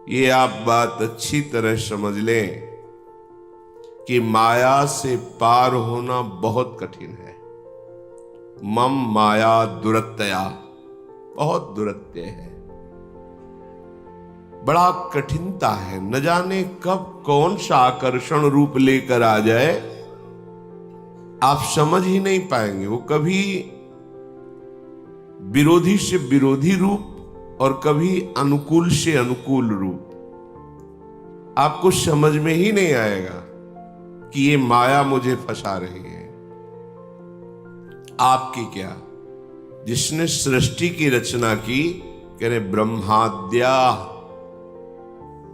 ये आप बात अच्छी तरह समझ लें कि माया से पार होना बहुत कठिन है। मम माया दुरत्यया, बहुत दुरत्य है, बड़ा कठिनता है। न जाने कब कौन सा आकर्षण रूप लेकर आ जाए, आप समझ ही नहीं पाएंगे। वो कभी विरोधी से विरोधी रूप और कभी अनुकूल से अनुकूल रूप, आपको समझ में ही नहीं आएगा कि ये माया मुझे फंसा रही है। आपकी क्या, जिसने सृष्टि की रचना की, कह रहे ब्रह्माद्या,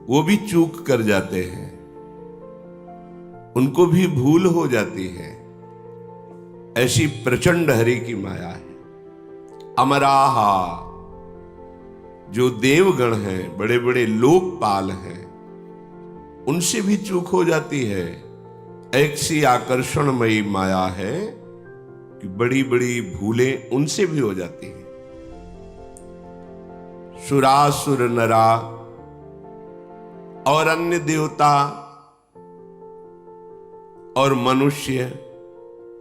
वो भी चूक कर जाते हैं, उनको भी भूल हो जाती है। ऐसी प्रचंड हरि की माया है। अमराहा, जो देवगण हैं, बड़े बड़े लोकपाल हैं, उनसे भी चूक हो जाती है। ऐसी आकर्षणमयी माया है कि बड़ी बड़ी भूलें उनसे भी हो जाती हैं। सुरासुर नरा और अन्य देवता और मनुष्य,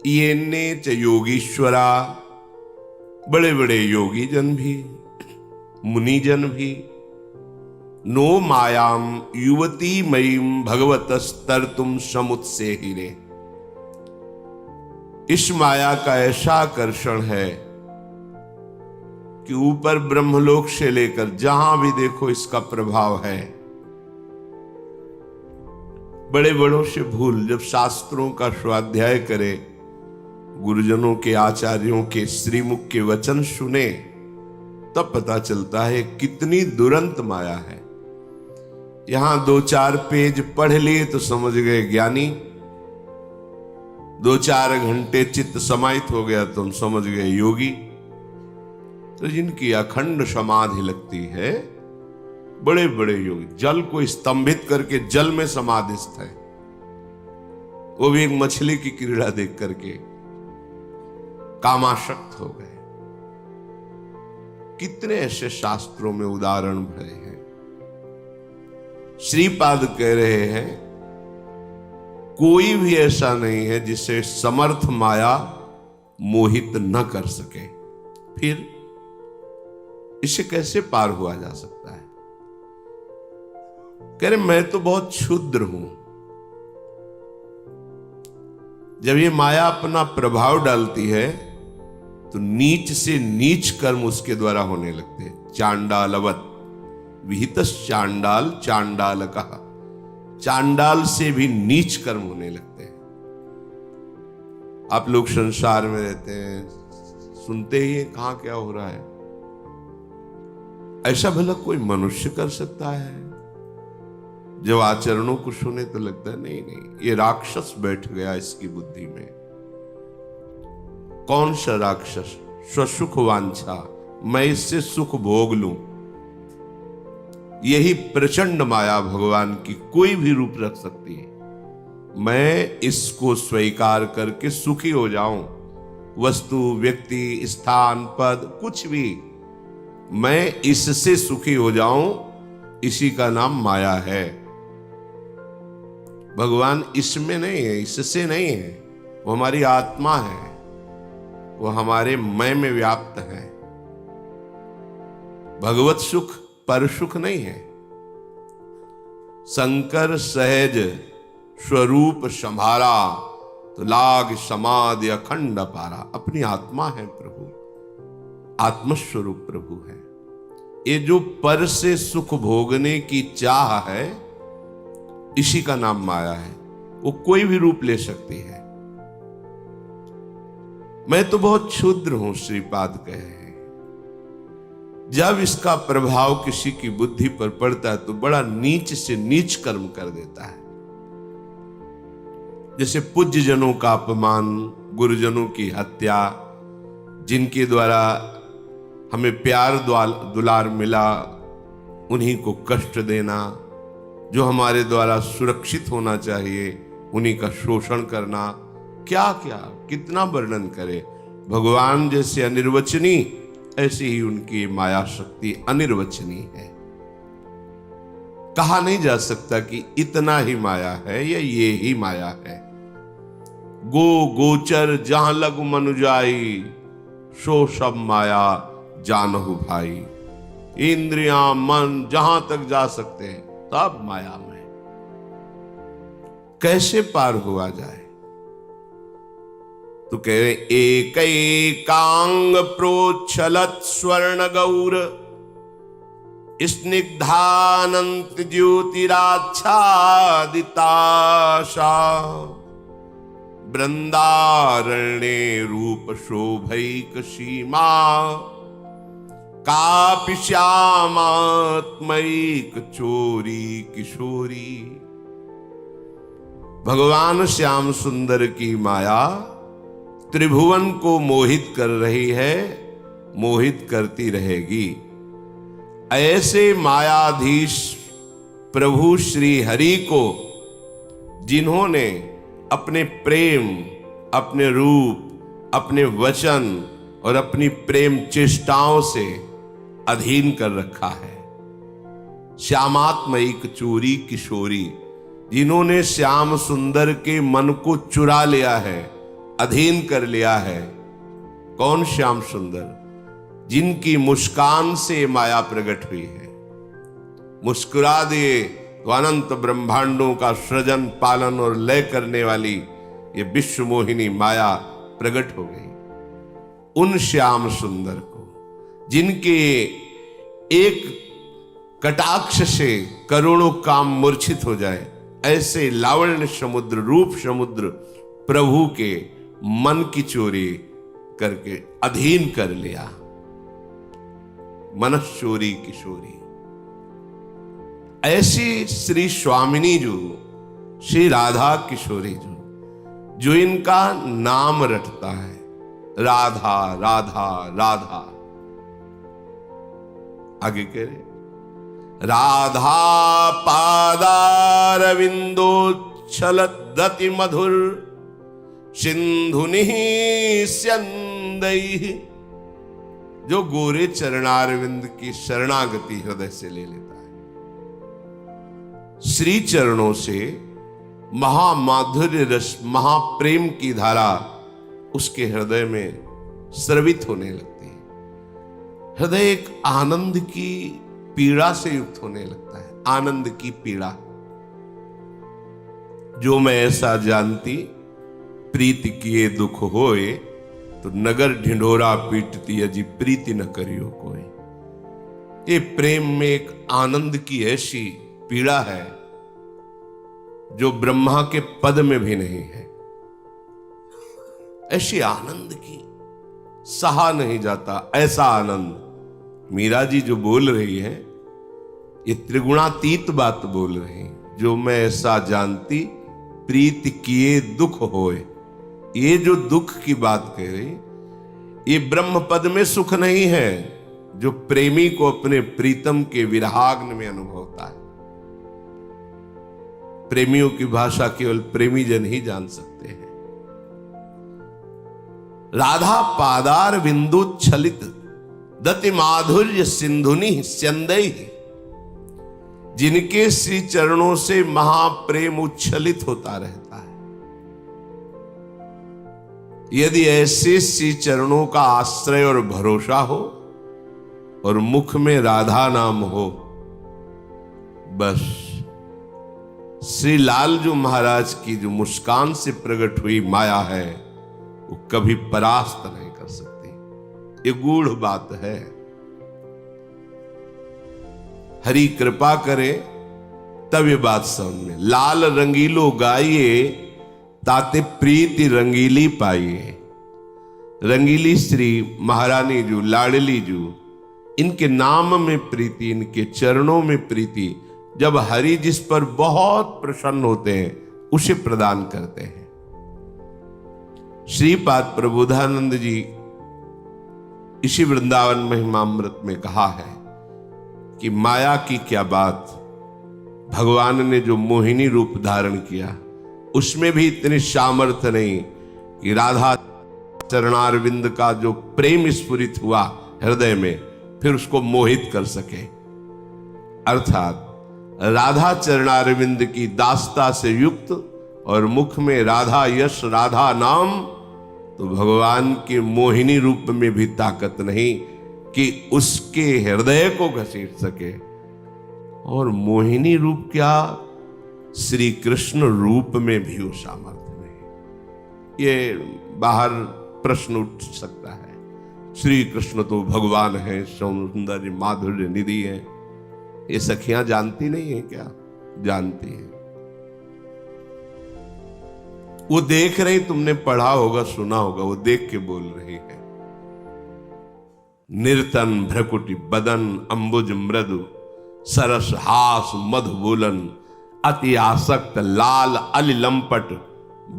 ये ने च योगीश्वरा, बड़े बड़े योगी जन भी, मुनि जन भी, नो मायाम युवती मयीम भगवतस्तर तुम समुत्से हिरे, इस माया का ऐसा आकर्षण है कि ऊपर ब्रह्मलोक से लेकर जहां भी देखो इसका प्रभाव है। बड़े बड़ों से भूल, जब शास्त्रों का स्वाध्याय करे, गुरुजनों के, आचार्यों के श्रीमुख के वचन सुने, तब पता चलता है कितनी दुरंत माया है। यहां 2-4 पेज पढ़ लिए तो समझ गए ज्ञानी, 2-4 घंटे चित्त समाहित हो गया तो हम समझ गए योगी। तो जिनकी अखंड समाधि लगती है, बड़े बड़े योगी, जल को स्तंभित करके जल में समाधिस्थ है, वो भी एक मछली की क्रीड़ा देख करके कामाशक्त हो गए। कितने ऐसे शास्त्रों में उदाहरण भरे हैं। श्रीपाद कह रहे हैं, कोई भी ऐसा नहीं है जिसे समर्थ माया मोहित न कर सके। फिर इसे कैसे पार हुआ जा सकता है? कह रहे मैं तो बहुत क्षुद्र हूं। जब ये माया अपना प्रभाव डालती है तो नीच से नीच कर्म उसके द्वारा होने लगते हैं। चांडालवत विहितस् चांडाल चांडाल कहा, चांडाल से भी नीच कर्म होने लगते हैं। आप लोग संसार में रहते हैं, सुनते ही हैं कहां क्या हो रहा है। ऐसा भला कोई मनुष्य कर सकता है? जब आचरणों को सुने तो लगता है नहीं नहीं, ये राक्षस बैठ गया इसकी बुद्धि में। कौन सा राक्षस? स्वसुख वांछा, मैं इससे सुख भोग लूं। यही प्रचंड माया भगवान की कोई भी रूप रख सकती है। मैं इसको स्वीकार करके सुखी हो जाऊं, वस्तु, व्यक्ति, स्थान, पद, कुछ भी, मैं इससे सुखी हो जाऊं, इसी का नाम माया है। भगवान इसमें नहीं है, इससे नहीं है, वो हमारी आत्मा है, वो हमारे मैं में व्याप्त है। भगवत सुख पर सुख नहीं है। शंकर सहज स्वरूप संभारा, तो लाग समाधि अखंड पारा। अपनी आत्मा है प्रभु, आत्मस्वरूप प्रभु है। ये जो पर से सुख भोगने की चाह है, इसी का नाम माया है। वो कोई भी रूप ले सकती है। मैं तो बहुत क्षुद्र हूं, श्रीपाद कहे हैं। जब इसका प्रभाव किसी की बुद्धि पर पड़ता है तो बड़ा नीच से नीच कर्म कर देता है। जैसे पूज्य जनों का अपमान, गुरुजनों की हत्या, जिनके द्वारा हमें प्यार दुलार मिला उन्हीं को कष्ट देना, जो हमारे द्वारा सुरक्षित होना चाहिए उन्हीं का शोषण करना, क्या क्या कितना वर्णन करे। भगवान जैसे अनिर्वचनीय, ऐसी ही उनकी माया शक्ति अनिर्वचनीय है। कहा नहीं जा सकता कि इतना ही माया है या ये ही माया है। गो गोचर जहां लग मनुजाई, सो सब माया जानहु भाई। इंद्रियां मन जहां तक जा सकते हैं सब माया में। कैसे पार हुआ जाए? तो कह रहे एक एकांग प्रोच्छलत स्वर्ण गौर, स्निग्धानंत ज्योतिराच्छादिताशा, वृंदारण्ये रूप शोभैक सीमा, कापि श्यामात्मैक चोरी किशोरी। भगवान श्याम सुंदर की माया त्रिभुवन को मोहित कर रही है, मोहित करती रहेगी। ऐसे मायाधीश प्रभु श्री हरि को जिन्होंने अपने प्रेम, अपने रूप, अपने वचन और अपनी प्रेम चेष्टाओं से अधीन कर रखा है। श्यामात्मयिक चोरी किशोरी, जिन्होंने श्याम सुंदर के मन को चुरा लिया है, अधीन कर लिया है। कौन श्याम सुंदर? जिनकी मुस्कान से माया प्रकट हुई है। मुस्कुरा दिए तो अनंत ब्रह्मांडों का सृजन पालन और लय करने वाली ये विश्व मोहिनी माया प्रकट हो गई। उन श्याम सुंदर को, जिनके एक कटाक्ष से करोड़ों काम मूर्छित हो जाए, ऐसे लावण्य समुद्र, रूप समुद्र प्रभु के मन की चोरी करके अधीन कर लिया। मनश्चोरी किशोरी। ऐसी श्री स्वामिनी जो, श्री राधा किशोरी जो इनका नाम रटता है, राधा राधा राधा। आगे कह रहे राधा पादारविंदोच्छलदति मधुर, सिंधुनि स्यंदैः। जो गोरे चरणारविंद की शरणागति हृदय से ले लेता है, श्री चरणों से महामाधुर्य रस, महाप्रेम की धारा उसके हृदय में स्रवित होने लगती है। हृदय एक आनंद की पीड़ा से युक्त होने लगता है। आनंद की पीड़ा। जो मैं ऐसा जानती, प्रीति किए दुख होए, तो नगर ढिंढोरा पीटती अजी प्रीति न करियो कोई। ये प्रेम में एक आनंद की ऐसी पीड़ा है जो ब्रह्मा के पद में भी नहीं है। ऐसी आनंद की सहा नहीं जाता, ऐसा आनंद। मीरा जी जो बोल रही है, ये त्रिगुणातीत बात बोल रही। जो मैं ऐसा जानती, प्रीति किए दुख होए। ये जो दुख की बात कह रही, ये ब्रह्म पद में सुख नहीं है जो प्रेमी को अपने प्रीतम के विरहाग्न में अनुभव होता है। प्रेमियों की भाषा केवल प्रेमी जन ही जान सकते हैं। राधा पादार विंदोच्छलित दति माधुर्य सिंधुनि स्यंदै। जिनके श्री चरणों से महाप्रेम उच्छलित होता रहता है। यदि ऐसे श्री चरणों का आश्रय और भरोसा हो और मुख में राधा नाम हो, बस श्री लालजू महाराज की जो मुस्कान से प्रकट हुई माया है, वो कभी परास्त नहीं कर सकती। ये गूढ़ बात है। हरि कृपा करे तब ये बात समझ में। लाल रंगीलो गाइए, ताते प्रीति रंगीली पाइए। रंगीली श्री महारानी जू, लाडली जू, इनके नाम में प्रीति, इनके चरणों में प्रीति, जब हरि जिस पर बहुत प्रसन्न होते हैं उसे प्रदान करते हैं। श्रीपाद प्रबोधानंद जी इसी वृंदावन महिमामृत में कहा है कि माया की क्या बात, भगवान ने जो मोहिनी रूप धारण किया उसमें भी इतनी सामर्थ्य नहीं कि राधा चरणारविंद का जो प्रेम स्फुरित हुआ हृदय में, फिर उसको मोहित कर सके। अर्थात राधा चरणारविंद की दास्ता से युक्त और मुख में राधा यश राधा नाम, तो भगवान के मोहिनी रूप में भी ताकत नहीं कि उसके हृदय को घसीट सके। और मोहिनी रूप क्या, श्री कृष्ण रूप में भी वो सामर्थ्य नहीं। ये बाहर प्रश्न उठ सकता है, श्री कृष्ण तो भगवान है, सौंदर्य माधुर्य निधि है, ये सखियां जानती नहीं है क्या? जानती है। वो देख रही, तुमने पढ़ा होगा सुना होगा, वो देख के बोल रही है। निर्तन भ्रकुटि बदन अंबुज मृदु सरस हास मधु बोलन अति आसक्त लाल अली लंपट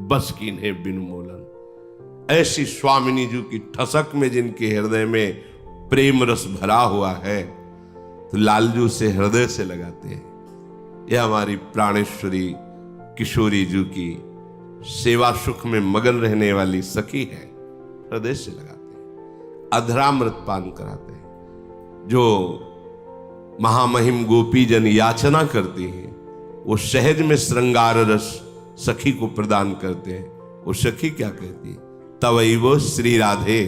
बस कीन्हे बिन मोलन। ऐसी स्वामिनी जी की ठसक में जिनके हृदय में प्रेम रस भरा हुआ है, तो लालजू से हृदय से लगाते हैं। यह हमारी प्राणेश्वरी किशोरी जी की सेवा सुख में मगन रहने वाली सखी है, हृदय से लगाते हैं, अधरामृत पान कराते हैं। जो महामहिम गोपी जन याचना करती हैं, वो सहज में श्रृंगार रस सखी को प्रदान करते हैं। वो सखी क्या कहती है, तवैवो श्री राधे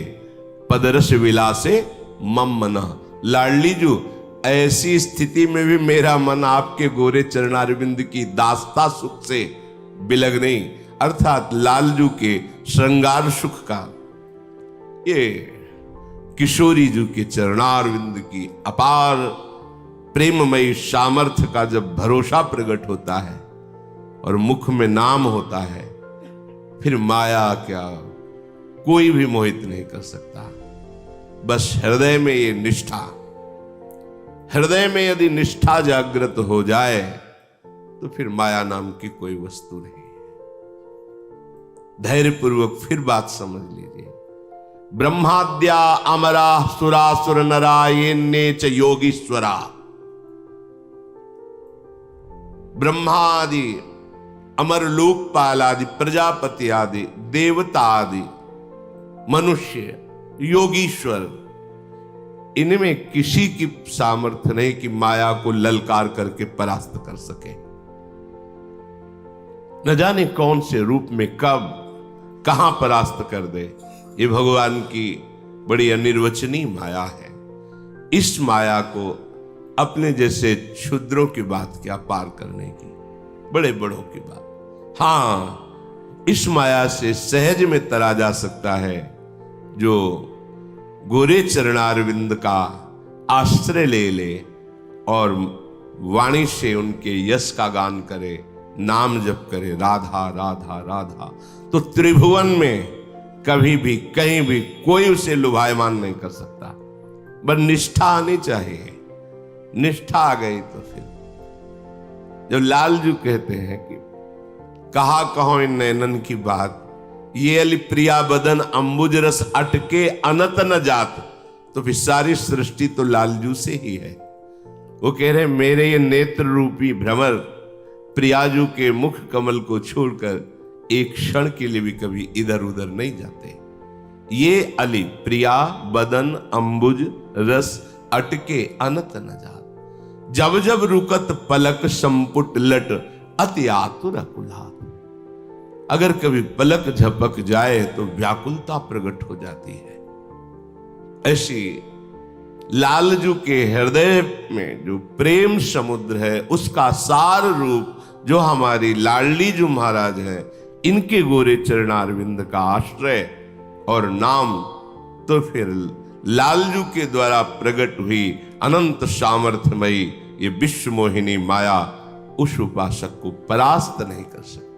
पदरस विलासे मम मना। लाडली जू, ऐसी स्थिति में भी मेरा मन आपके गोरे चरणारविंद की दास्ता सुख से बिलग नहीं, अर्थात लालजू के श्रृंगार सुख का, ये किशोरी जू के चरणारविंद की अपार प्रेममयी सामर्थ्य का जब भरोसा प्रकट होता है और मुख में नाम होता है, फिर माया क्या कोई भी मोहित नहीं कर सकता। बस हृदय में ये निष्ठा, हृदय में यदि निष्ठा जागृत हो जाए तो फिर माया नाम की कोई वस्तु नहीं। धैर्यपूर्वक फिर बात समझ लीजिए। ब्रह्माद्या अमरा सुरासुर नरायण्ये च योगीश्वरा। ब्रह्मादि अमर लोकपाल आदि प्रजापति आदि देवता आदि मनुष्य योगीश्वर, इनमें किसी की सामर्थ्य नहीं कि माया को ललकार करके परास्त कर सके। न जाने कौन से रूप में कब कहां परास्त कर दे। ये भगवान की बड़ी अनिर्वचनीय माया है। इस माया को अपने जैसे क्षुद्रों की बात क्या पार करने की, बड़े बड़ों की बात। हां, इस माया से सहज में तरा जा सकता है जो गोरे चरणारविंद का आश्रय ले ले और वाणी से उनके यश का गान करे, नाम जप करे, राधा राधा राधा, तो त्रिभुवन में कभी भी कहीं भी कोई उसे लुभायमान नहीं कर सकता। बस निष्ठा आनी चाहिए। निष्ठा आ गई तो फिर जब लालजू कहते हैं कि कहा कहो इन नैनन की बात, ये अली प्रिया बदन अंबुज रस अटके अनत न जात, तो फिर सारी सृष्टि तो लालजू से ही है। वो कह रहे मेरे ये नेत्र रूपी भ्रमर प्रियाजू के मुख कमल को छोड़कर एक क्षण के लिए भी कभी इधर उधर नहीं जाते। ये अली प्रिया बदन अंबुज रस अटके अनत न जात, जब जब रुकत पलक संपुट लट अति आतुर अकुलात। अगर कभी पलक झपक जाए तो व्याकुलता प्रकट हो जाती है। ऐसी लालजू के हृदय में जो प्रेम समुद्र है, उसका सार रूप जो हमारी लाडली जू महाराज हैं, इनके गोरे चरणारविंद का आश्रय और नाम, तो फिर लालजू के द्वारा प्रकट हुई अनंत सामर्थ्यमयी ये विश्व मोहिनी माया उस उपासक को परास्त नहीं कर सकती।